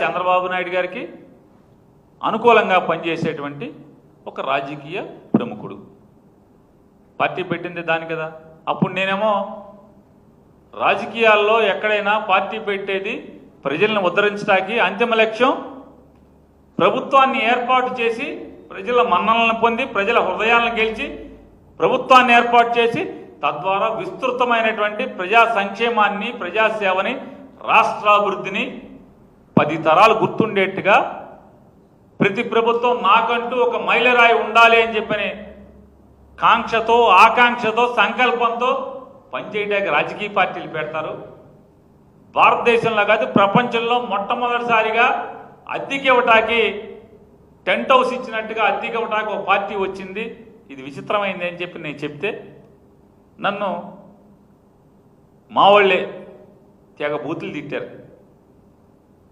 చంద్రబాబు నాయుడు గారికి అనుకూలంగా పనిచేసేటువంటి ఒక రాజకీయ ప్రముఖుడు. పార్టీ పెట్టింది దాని కదా. అప్పుడు నేనేమో రాజకీయాల్లో ఎక్కడైనా పార్టీ పెట్టేది ప్రజలను ఉద్ధరించడానికి, అంతిమ లక్ష్యం ప్రభుత్వాన్ని ఏర్పాటు చేసి ప్రజల మన్ననలను పొంది ప్రజల హృదయాలను గెలిచి ప్రభుత్వాన్ని ఏర్పాటు చేసి తద్వారా విస్తృతమైనటువంటి ప్రజా సంక్షేమాన్ని, ప్రజాసేవని, రాష్ట్రాభివృద్ధిని 10 తరాలు గుర్తుండేట్టుగా ప్రతి ప్రభుత్వం నాకంటూ ఒక మైలురాయి ఉండాలి అని చెప్పని కాంక్షతో, ఆకాంక్షతో, సంకల్పంతో పనిచేయడానికి రాజకీయ పార్టీలు పెడతారు. భారతదేశంలో కాదు ప్రపంచంలో మొట్టమొదటిసారిగా అద్దెకి ఇవ్వటానికి టెంట్ హౌస్ ఇచ్చినట్టుగా అద్దెకి ఇవ్వటానికి ఒక పార్టీ వచ్చింది. ఇది విచిత్రమైంది అని చెప్పి నేను చెప్తే నన్ను మా వాళ్ళే తెగ బూతులు తిట్టారు.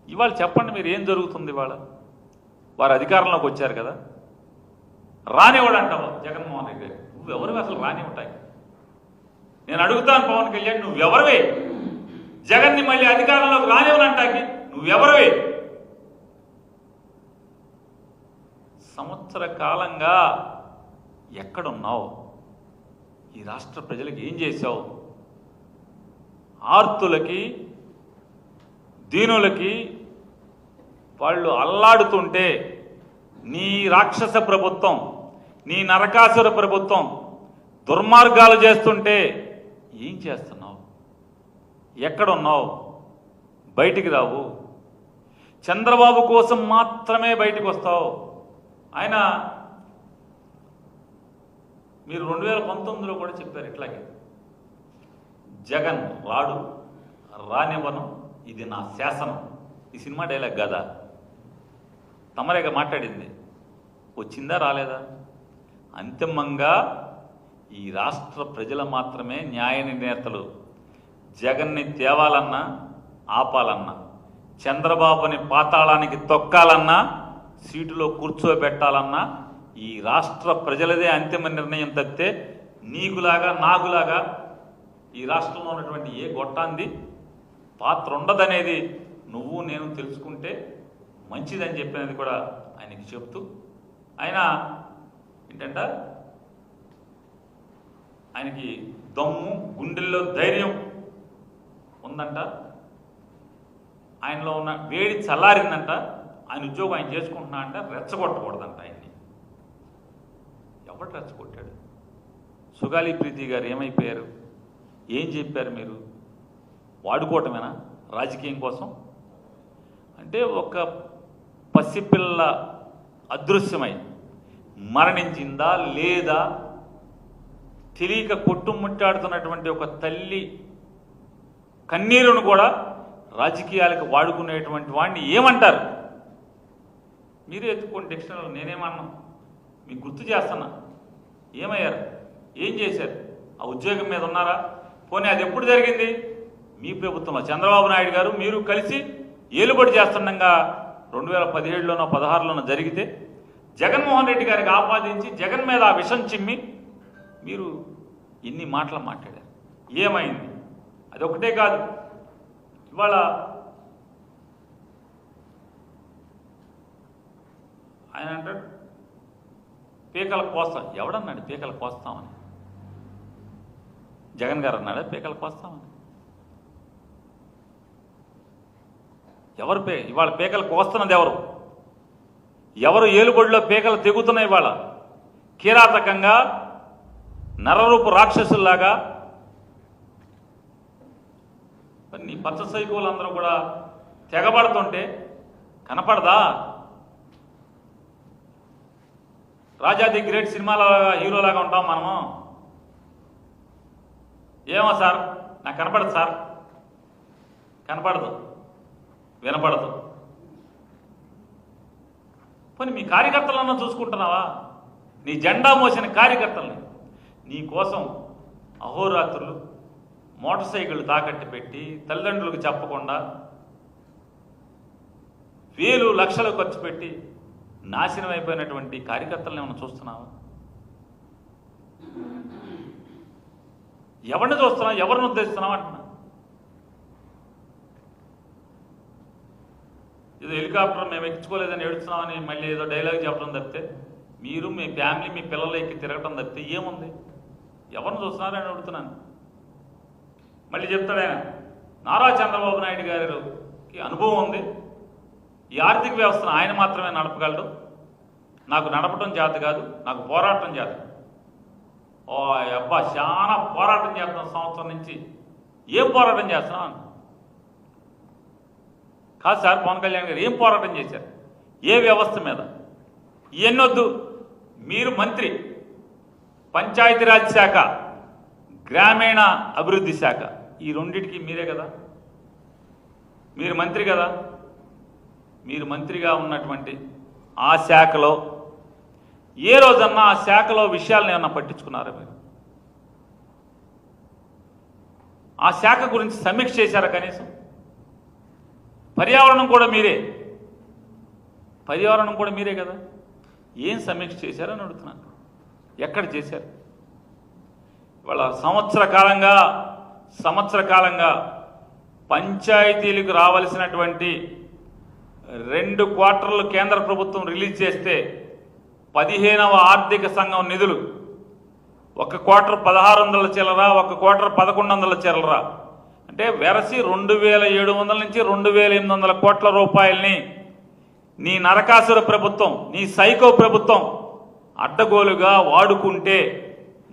ఇవాళ చెప్పండి మీరు ఏం జరుగుతుంది? ఇవాళ వారు అధికారంలోకి వచ్చారు కదా, రానివాడు అంటావు జగన్మోహన్ రెడ్డి గారు. నువ్వెవరివి అసలు రానివ్వటాయి? నేను అడుగుతాను పవన్ కళ్యాణ్, నువ్వెవరివే జగన్ని మళ్ళీ అధికారంలోకి రానివ్వనంటాకి? నువ్వెవరివే? సంవత్సర కాలంగా ఎక్కడున్నావు? ఈ రాష్ట్ర ప్రజలకు ఏం చేశావు? ఆర్తులకి, దీనులకి వాళ్ళు అల్లాడుతుంటే నీ రాక్షస ప్రభుత్వం, నీ నరకాసుర ప్రభుత్వం దుర్మార్గాలు చేస్తుంటే ఏం చేస్తున్నావు? ఎక్కడున్నావు? బయటికి రావు. చంద్రబాబు కోసం మాత్రమే బయటికి వస్తావు. ఆయన మీరు 2019లో కూడా చెప్పారు ఇట్లాగే, జగన్ రాడు, రానివ్వను, ఇది నా శాసనం. ఈ సినిమా డైలాగ్ కదా, తమరేగా మాట్లాడింది. వచ్చిందా రాలేదా? అంతిమంగా ఈ రాష్ట్ర ప్రజలు మాత్రమే న్యాయ నిర్ణేతలు. జగన్ని తేవాలన్నా, ఆపాలన్నా, చంద్రబాబుని పాతాళానికి తొక్కాలన్నా, సీటులో కూర్చోబెట్టాలన్నా ఈ రాష్ట్ర ప్రజలదే అంతిమ నిర్ణయం తప్పితే నీకులాగా నాకులాగా ఈ రాష్ట్రంలో ఉన్నటువంటి ఏ గొట్టాంది పాత్ర ఉండదనేది నువ్వు నేను తెలుసుకుంటే మంచిదని చెప్పినది కూడా ఆయనకి చెప్తూ, ఆయన ఏంటంట, ఆయనకి దమ్ము, గుండెల్లో ధైర్యం ఉందంట, ఆయనలో ఉన్న వేడి చల్లారిందంట, ఆయన ఉద్యోగం ఆయన చేసుకుంటున్నా అంట, రెచ్చగొట్టకూడదంట ఆయన్ని. ఎవరు రెచ్చగొట్టాడు? సుగాలి ప్రీతి గారు ఏమైపోయారు? ఏం చెప్పారు మీరు? వాడుకోవటమేనా రాజకీయం కోసం? అంటే ఒక పసిపిల్ల అదృశ్యమై మరణించిందా లేదా తెలియక కొట్టుముట్టాడుతున్నటువంటి ఒక తల్లి కన్నీరును కూడా రాజకీయాలకు వాడుకునేటువంటి వాడిని ఏమంటారు? మీరే ఎత్తుకోండి డిక్షనరీలో. నేనేమన్నా మీకు గుర్తు చేస్తున్నా. ఏమయ్యారు? ఏం చేశారు? ఆ ఉద్యోగం మీద ఉన్నారా? పోనీ అది ఎప్పుడు జరిగింది? మీ ప్రభుత్వంలో చంద్రబాబు నాయుడు గారు మీరు కలిసి ఏలుబడి చేస్తుండగా 2017లోనో 16లోనో జరిగితే జగన్మోహన్ రెడ్డి గారికి ఆపాదించి జగన్ మీద ఆ విషం చిమ్మి మీరు ఎన్ని మాటలు మాట్లాడారు? ఏమైంది? అది ఒకటే కాదు, ఇవాళ ఆయన అంటాడు పీకల కోస్తాం. ఎవడన్నాడు పీకల కోస్తామని? జగన్ గారు అన్నాడా పీకల కోస్తామని? ఎవరు ఇవాళ పీకలు కోస్తున్నది ఎవరు? ఎవరు ఏలుబడిలో పీకలు తెగుతున్నాయి? ఇవాళ కిరాతకంగా నరరూపు రాక్షసుల్లాగా నీ పచ్చ సైకోలందరూ కూడా తెగబడుతుంటే కనపడదా? రాజా ది గ్రేట్ సినిమాలో హీరోలాగా ఉంటాం మనము. ఏమో సార్ నాకు కనపడదు సార్, కనపడదు, వినపడదు. పోనీ మీ కార్యకర్తలన్నా చూసుకుంటున్నావా? నీ జెండా మోసిన కార్యకర్తల్ని నీ కోసం అహోరాత్రులు మోటార్ సైకిళ్ళు తాకట్టు పెట్టి తల్లిదండ్రులకు చెప్పకుండా వేలు లక్షలు ఖర్చు పెట్టి నాశనం అయిపోయినటువంటి కార్యకర్తలను ఏమైనా చూస్తున్నావా? ఎవరిని చూస్తున్నావు? ఎవరిని ఉద్దేశిస్తున్నావు అంటున్నా. ఏదో హెలికాప్టర్ మేము ఎక్కించుకోలేదని ఏడుస్తున్నామని మళ్ళీ ఏదో డైలాగ్ చెప్పడం తప్పితే, మీరు మీ ఫ్యామిలీ మీ పిల్లలు ఎక్కి తిరగటం తప్పితే ఏముంది? ఎవరిని చూస్తున్నారని అడుగుతున్నాను. మళ్ళీ చెప్తాడు ఆయన, నారా చంద్రబాబు నాయుడు గారికి అనుభవం ఉంది, ఈ ఆర్థిక వ్యవస్థను ఆయన మాత్రమే నడపగలడు, నాకు నడపడం చేత కాదు, నాకు పోరాటం చేత. ఓ అబ్బా, చాలా పోరాటం చేస్తున్నాం సంవత్సరం నుంచి. ఏం పోరాటం చేస్తున్నాం? కాదు సార్, పవన్ కళ్యాణ్ గారు ఏం పోరాటం చేశారు? ఏ వ్యవస్థ మీద? ఇవన్నొద్దు. మీరు మంత్రి, పంచాయతీరాజ్ శాఖ, గ్రామీణ అభివృద్ధి శాఖ, ఈ రెండింటికి మీరే కదా, మీరు మంత్రి కదా. మీరు మంత్రిగా ఉన్నటువంటి ఆ శాఖలో ఏ రోజన్నా ఆ శాఖలో విషయాలను ఏమన్నా పట్టించుకున్నారా మీరు? ఆ శాఖ గురించి సమీక్ష చేశారా కనీసం? పర్యావరణం కూడా మీరే కదా. ఏం సమీక్ష చేశారని అడుగుతున్నాను. ఎక్కడ చేశారు? ఇవాళ సంవత్సర కాలంగా పంచాయతీలకు రావాల్సినటువంటి 2 క్వార్టర్లు కేంద్ర ప్రభుత్వం రిలీజ్ చేస్తే 15వ ఆర్థిక సంఘం నిధులు 1 క్వార్టర్ 1600 చిల్లర, 1 క్వార్టర్ 1100 చిల్లర, అంటే వెరసి 2700 నుంచి 2800 కోట్ల రూపాయలని నీ నరకాసుర ప్రభుత్వం, నీ సైకో ప్రభుత్వం అడ్డగోలుగా వాడుకుంటే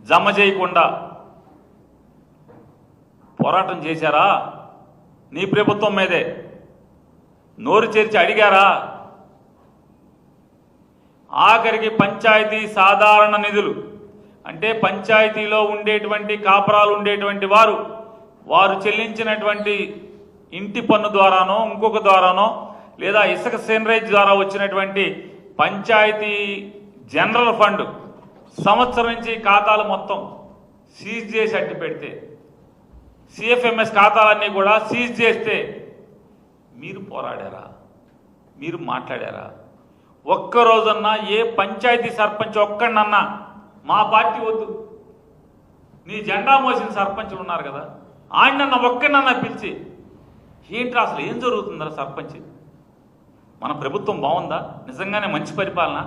జమ చేయకుండా పోరాటం చేశారా? నీ ప్రభుత్వం మీదే నోరు చేర్చి అడిగారా? ఆఖరికి పంచాయతీ సాధారణ నిధులు అంటే పంచాయతీలో ఉండేటువంటి కాపురాలు ఉండేటువంటి వారు చెల్లించినటువంటి ఇంటి పన్ను ద్వారానో ఇంకొక ద్వారానో లేదా ఇసుక సేనరేజ్ ద్వారా వచ్చినటువంటి పంచాయతీ జనరల్ ఫండ్ సంవత్సరం నుంచి ఖాతాలు మొత్తం సీజ్ చేసి అట్టి పెడితే, సిఎఫ్ఎంఎస్ ఖాతాలన్నీ కూడా సీజ్ చేస్తే మీరు పోరాడారా? మీరు మాట్లాడారా? ఒక్కరోజన్నా ఏ పంచాయతీ సర్పంచ్ ఒక్కడన్నా మా పార్టీ వద్దు, నీ జెండా మోసిన సర్పంచులు ఉన్నారు కదా, ఆయనన్నా ఒక్కడన్నా పిలిచి ఏంటి అసలు ఏం జరుగుతుందా సర్పంచ్, మన ప్రభుత్వం బాగుందా, నిజంగానే మంచి పరిపాలన,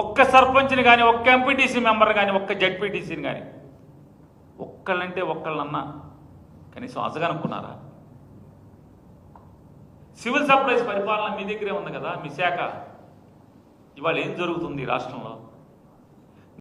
ఒక్క సర్పంచ్ని కానీ, ఒక్క ఎంపీటీసీ మెంబర్ కానీ, ఒక్క జడ్పీటీసీని కానీ ఒక్కళ్ళంటే ఒక్కళ్ళన్నా కనీసం అసగనుకున్నారా? సివిల్ సప్లైస్ పరిపాలన మీ దగ్గరే ఉంది కదా, మీ శాఖ. ఇవాళ ఏం జరుగుతుంది రాష్ట్రంలో?